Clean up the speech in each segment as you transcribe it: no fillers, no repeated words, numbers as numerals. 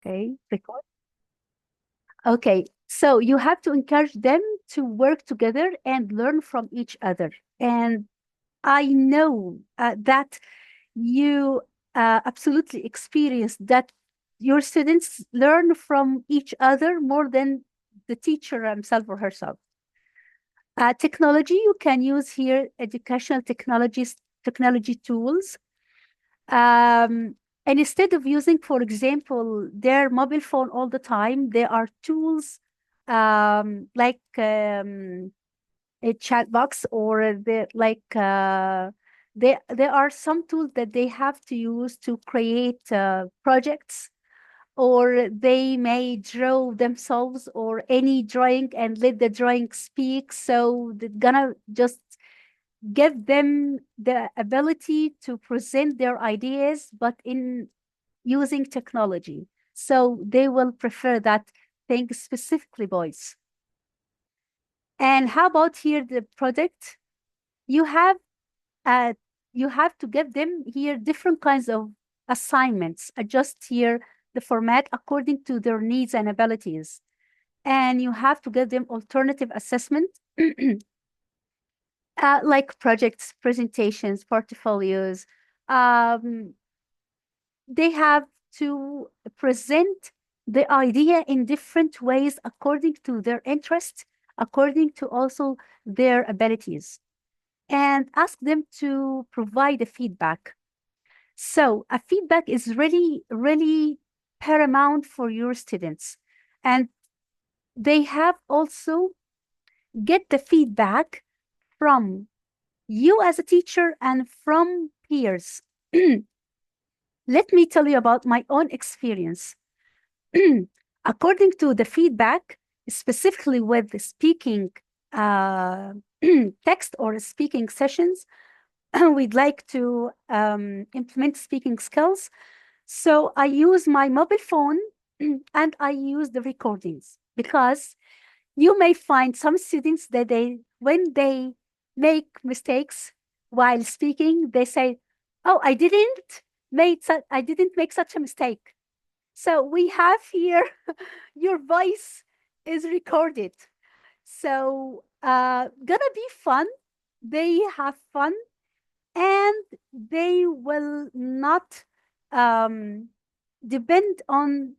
Okay, record. Okay, so you have to encourage them to work together and learn from each other. And I know that you absolutely experience that your students learn from each other more than the teacher himself or herself. Technology, you can use here educational technology tools. Um, and instead of using, for example, their mobile phone all the time, there are tools like a chat box or there are some tools that they have to use to create projects, or they may draw themselves or any drawing and let the drawing speak. So they're gonna just give them the ability to present their ideas, but in using technology. So they will prefer that thing, specifically boys. And how about here the product? You have uh, you have to give them here different kinds of assignments, adjust here the format according to their needs and abilities. And you have to give them alternative assessment, like projects, presentations, portfolios. Um, they have to present the idea in different ways according to their interests, according to also their abilities, and ask them to provide a feedback. So a feedback is really, really paramount for your students. And they have also get the feedback from you as a teacher and from peers. Let me tell you about my own experience. According to the feedback, specifically with the speaking uh, text or speaking sessions, we'd like to implement speaking skills. So I use my mobile phone and I use the recordings, because you may find some students that when they make mistakes while speaking, they say, "Oh, I didn't make such a mistake." So we have here your voice is recorded. So gonna be fun. They have fun, and they will not um, depend on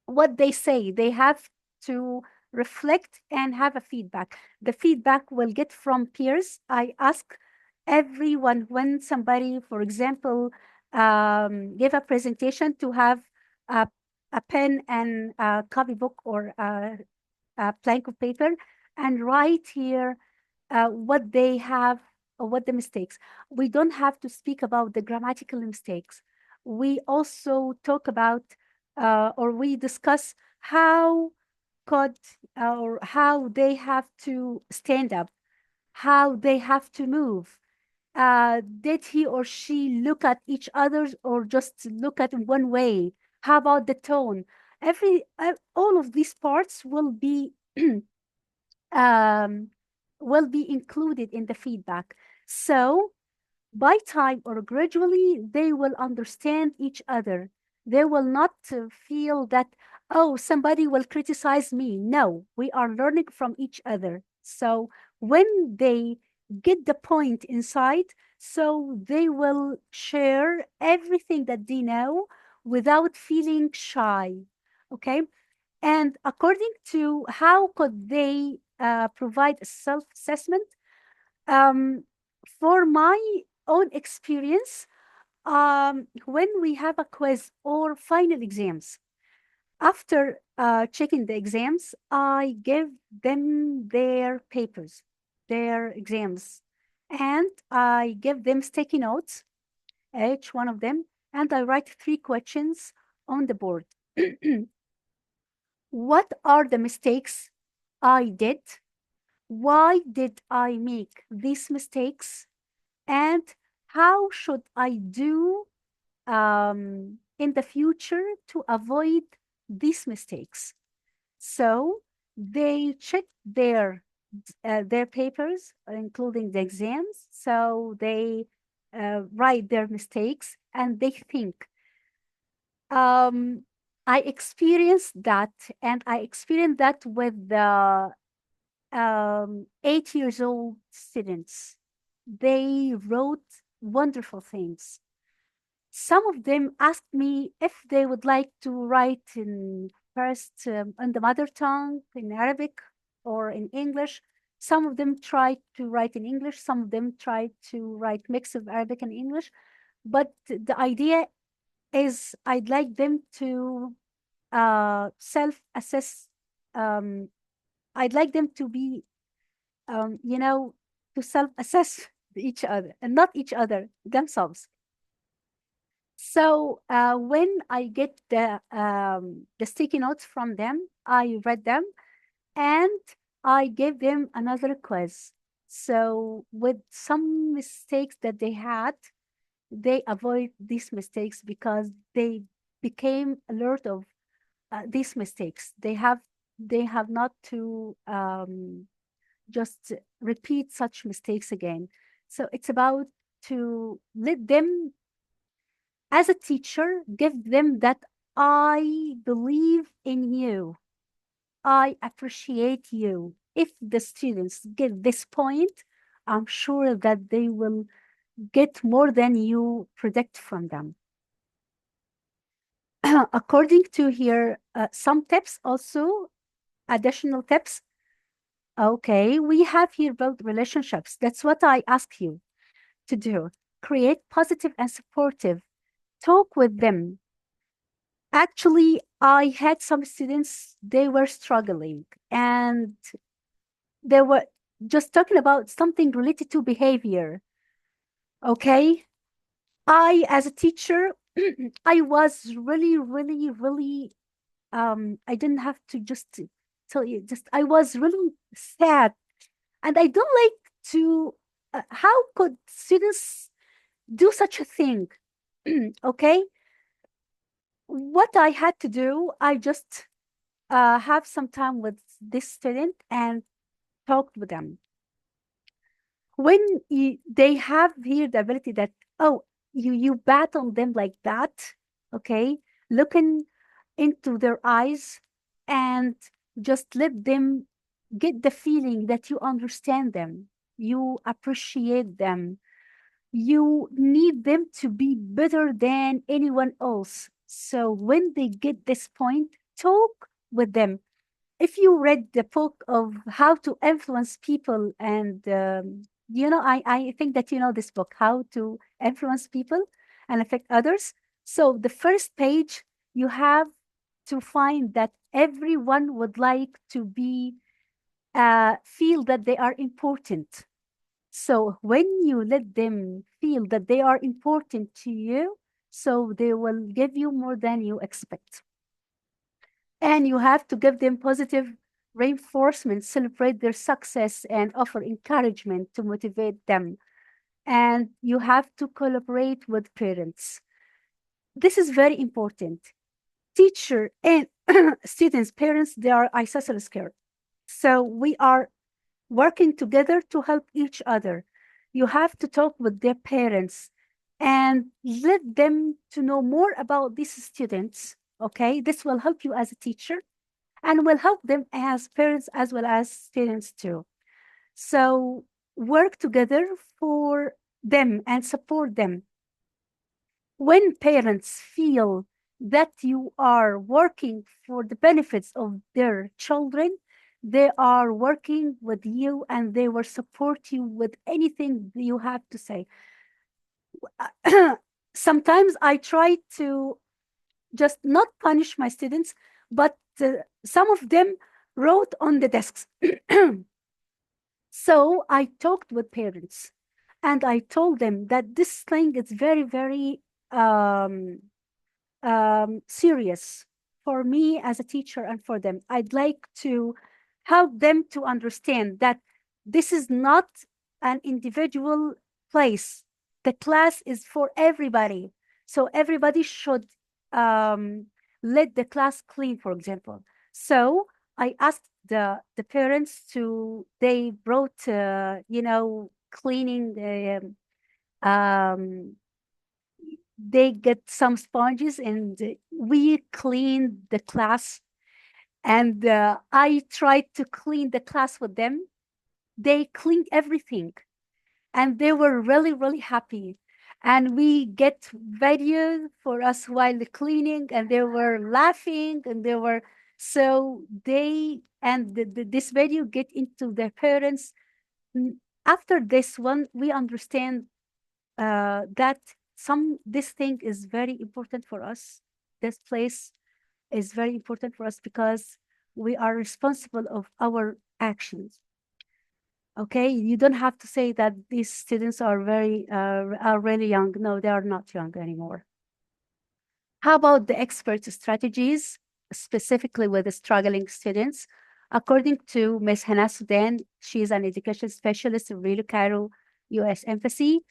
what they say. They have to reflect and have a feedback. The feedback will get from peers. I ask everyone, when somebody, for example, give a presentation, to have a, a pen and a copybook or a blank of paper and write here what they have or what the mistakes. We don't have to speak about the grammatical mistakes. We also talk about or we discuss how could or how they have to stand up, how they have to move. Did he or she look at each other or just look at one way? How about the tone? All of these parts um, will be included in the feedback. So by time or gradually, they will understand each other. They will not feel that, oh, somebody will criticize me. No, we are learning from each other. So when they get the point inside, so they will share everything that they know without feeling shy. Okay. And according to how could they provide a self-assessment, um, for my own experience, when we have a quiz or final exams, after checking the exams, I give them their papers, their exams, and I give them sticky notes, each one of them, and I write 3 questions on the board. What are the mistakes I did? Why did I make these mistakes? And how should I do in the future to avoid these mistakes? So they check their papers, including the exams. So they write their mistakes and they think. Um, I experienced that, and I experienced that with the 8 years old students. They wrote wonderful things. Some of them asked me if they would like to write in first in the mother tongue, in Arabic or in English. Some of them tried to write in English. Some of them tried to write mix of Arabic and English. But the idea is I'd like them to self-assess. Um, I'd like them to be, you know, to self-assess each other and not each other, themselves. So when I get the sticky notes from them, I read them and I gave them another quiz. So with some mistakes that they had, they avoid these mistakes because they became alert of these mistakes. They have not to just repeat such mistakes again. So it's about to let them, as a teacher, give them that I believe in you. I appreciate you. If the students get this point, I'm sure that they will get more than you predict from them. According to here, some tips also, additional tips. Okay, we have here build relationships. That's what I ask you to do. Create positive and supportive. Talk with them. Actually, I had some students, they were struggling and they were just talking about something related to behavior. Okay. As a teacher, I was really, really, really, I didn't have to just tell you, just, I was really sad. And I don't like to, how could students do such a thing? Okay. What I had to do, I just have some time with this student and talked with them. When they have here the ability that, oh, you battle them like that, okay, looking into their eyes and just let them get the feeling that you understand them, you appreciate them, you need them to be better than anyone else. So when they get this point, talk with them. If you read the book of how to influence people, and I think that you know this book, How to Influence People and Affect Others. So the first page, you have to find that everyone would like to be feel that they are important. So when you let them feel that they are important to you, so they will give you more than you expect. And you have to give them positive reinforcement, celebrate their success, and offer encouragement to motivate them. And you have to collaborate with parents. This is very important. Teacher and students, parents, they are isosceles care. So we are working together to help each other. You have to talk with their parents and let them to know more about these students. Okay, this will help you as a teacher and will help them as parents as well as students too. So work together for them and support them. When parents feel that you are working for the benefits of their children, they are working with you and they will support you with anything you have to say. Sometimes I try to just not punish my students, but some of them wrote on the desks. So I talked with parents and I told them that this thing is very, very um, serious for me as a teacher and for them. I'd like to help them to understand that this is not an individual place. The class is for everybody. So everybody should um, let the class clean, for example. So I asked the parents to, they brought, cleaning um, They get some sponges and we clean the class. And I tried to clean the class with them. They cleaned everything and they were really, really happy. And we get video for us while cleaning, and they were laughing, and they were so they and this video get into their parents. After this one, we understand that this thing is very important for us. This place is very important for us because we are responsible of our actions. Okay, you don't have to say that these students are are really young. No, they are not young anymore. How about the expert strategies, specifically with the struggling students? According to Ms. Hannah Sudan, she is an education specialist in Rio Cairo, U.S. Embassy.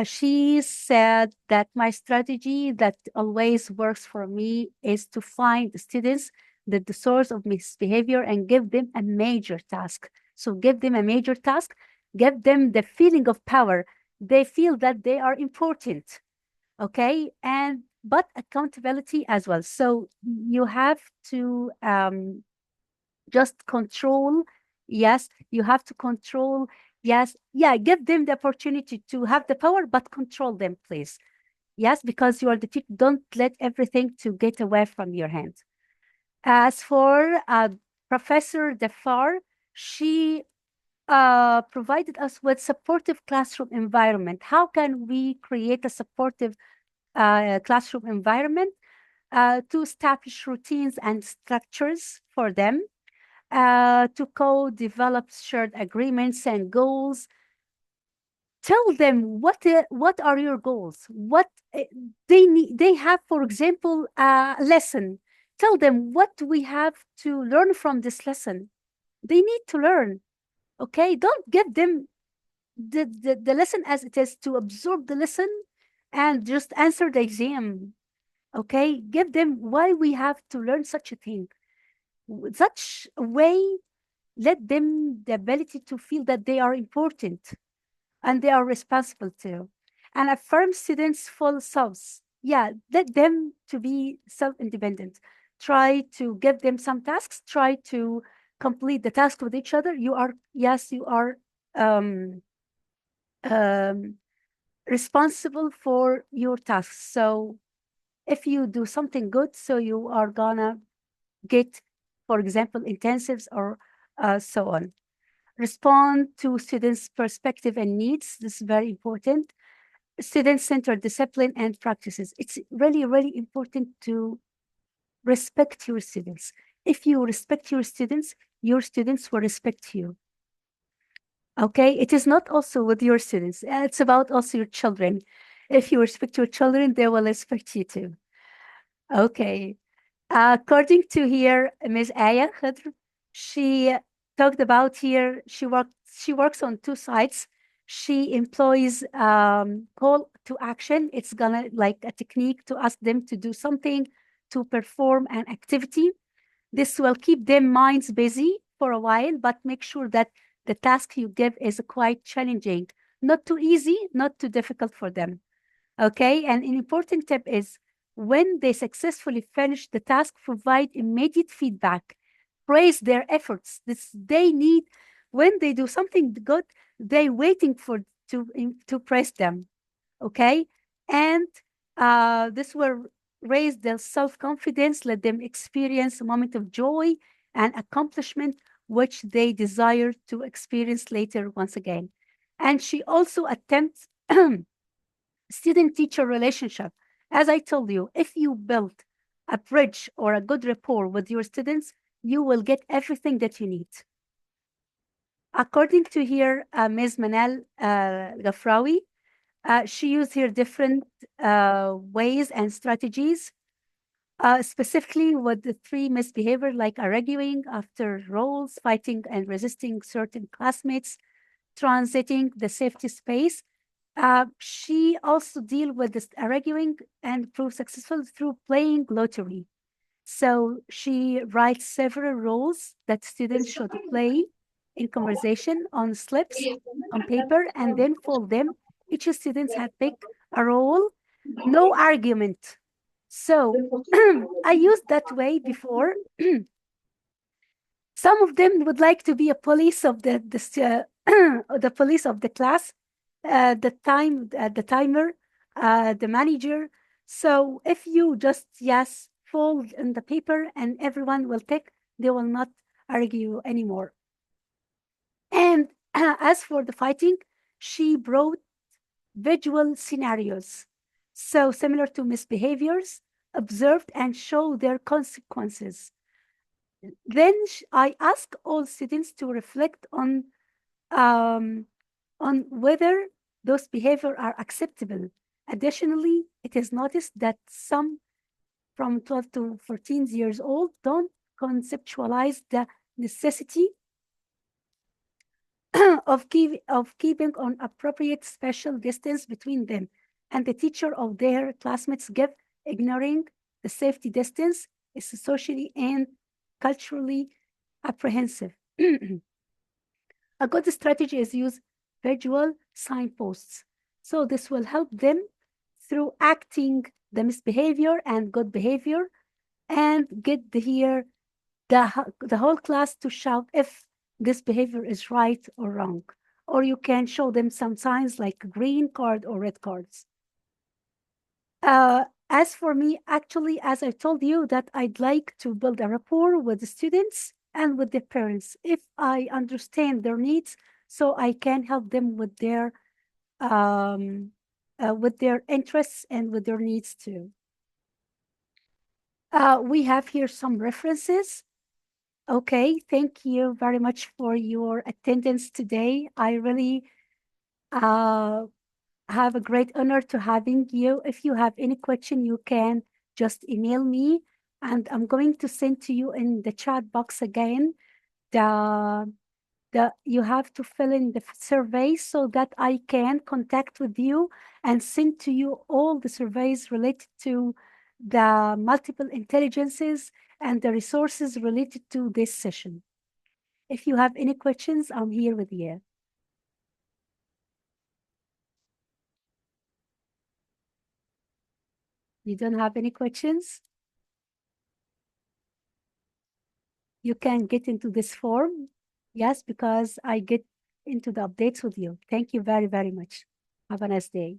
She said that my strategy that always works for me is to find the students the source of misbehavior and give them a major task. So give them a major task, give them the feeling of power. They feel that they are important. Okay, and but accountability as well. So you have to just control. Yes, you have to control. Yes, yeah, give them the opportunity to have the power, but control them, please. Yes, because you are the teacher. Don't let everything to get away from your hand. As for Professor Defar, she provided us with supportive classroom environment. How can we create a supportive classroom environment to establish routines and structures for them, to co-develop shared agreements and goals. Tell them what are your goals, what they need. They have, for example, a lesson. Tell them what we have to learn from this lesson. They need to learn. Okay, don't give them the lesson as it is, to absorb the lesson and just answer the exam. Okay, give them why we have to learn such a thing. Such a way, let them the ability to feel that they are important and they are responsible too. And affirm students' full selves. Yeah, let them to be self-independent. Try to give them some tasks. Try to complete the task with each other. You are, yes, you are um, um, responsible for your tasks. So if you do something good, so you are gonna get, for example, intensives or so on. Respond to students' perspective and needs. This is very important. Student-centered discipline and practices. It's really, really important to respect your students. If you respect your students will respect you. Okay, it is not also with your students. It's about also your children. If you respect your children, they will respect you too. Okay. According to here, Ms. Aya Khadr, she talked about here, she works on two sides. She employs call to action. It's gonna like a technique to ask them to do something, to perform an activity. This will keep their minds busy for a while, but make sure that the task you give is quite challenging, not too easy, not too difficult for them. Okay, and an important tip is when they successfully finish the task, provide immediate feedback. Praise their efforts. This they need when they do something good, they waiting for to praise them. Okay, and this will raise their self-confidence, let them experience a moment of joy and accomplishment which they desire to experience later once again. And she also attempts student teacher relationship. As I told you, if you build a bridge or a good rapport with your students, you will get everything that you need. According to here, Ms. Manal Gafrawi, she used here different ways and strategies, specifically with the three misbehavior like arguing after roles, fighting and resisting certain classmates, transiting the safety space. She also deal with this arguing and prove successful through playing lottery. So she writes several roles that students should play in conversation on slips on paper and then fold them. Each student had picked a role no argument. So I used that way before. Some of them would like to be a police of the police of the class, the timer, the manager. So if you just yes fold in the paper and everyone will tick, they will not argue anymore. And as for the fighting, she brought visual scenarios. So similar to misbehaviors, observed and show their consequences. Then I ask all students to reflect um, on whether those behavior are acceptable. Additionally, it is noticed that some from 12 to 14 years old don't conceptualize the necessity of keeping on appropriate special distance between them and the teacher of their classmates give ignoring the safety distance is socially and culturally apprehensive. A good strategy is use visual signposts. So this will help them through acting the misbehavior and good behavior and get here the whole class to shout if this behavior is right or wrong. Or you can show them some signs like green card or red cards. As for me, actually, as I told you, that I'd like to build a rapport with the students and with the parents if I understand their needs, so I can help them with their interests and with their needs too. We have here some references. Okay, thank you very much for your attendance today. I really uh, have a great honor to having you. If you have any question, you can just email me, and I'm going to send to you in the chat box again the you have to fill in the survey so that I can contact with you and send to you all the surveys related to the multiple intelligences and the resources related to this session. If you have any questions, I'm here with you. You don't have any questions? You can get into this form. Yes, because I get into the updates with you. Thank you very, very much. Have a nice day.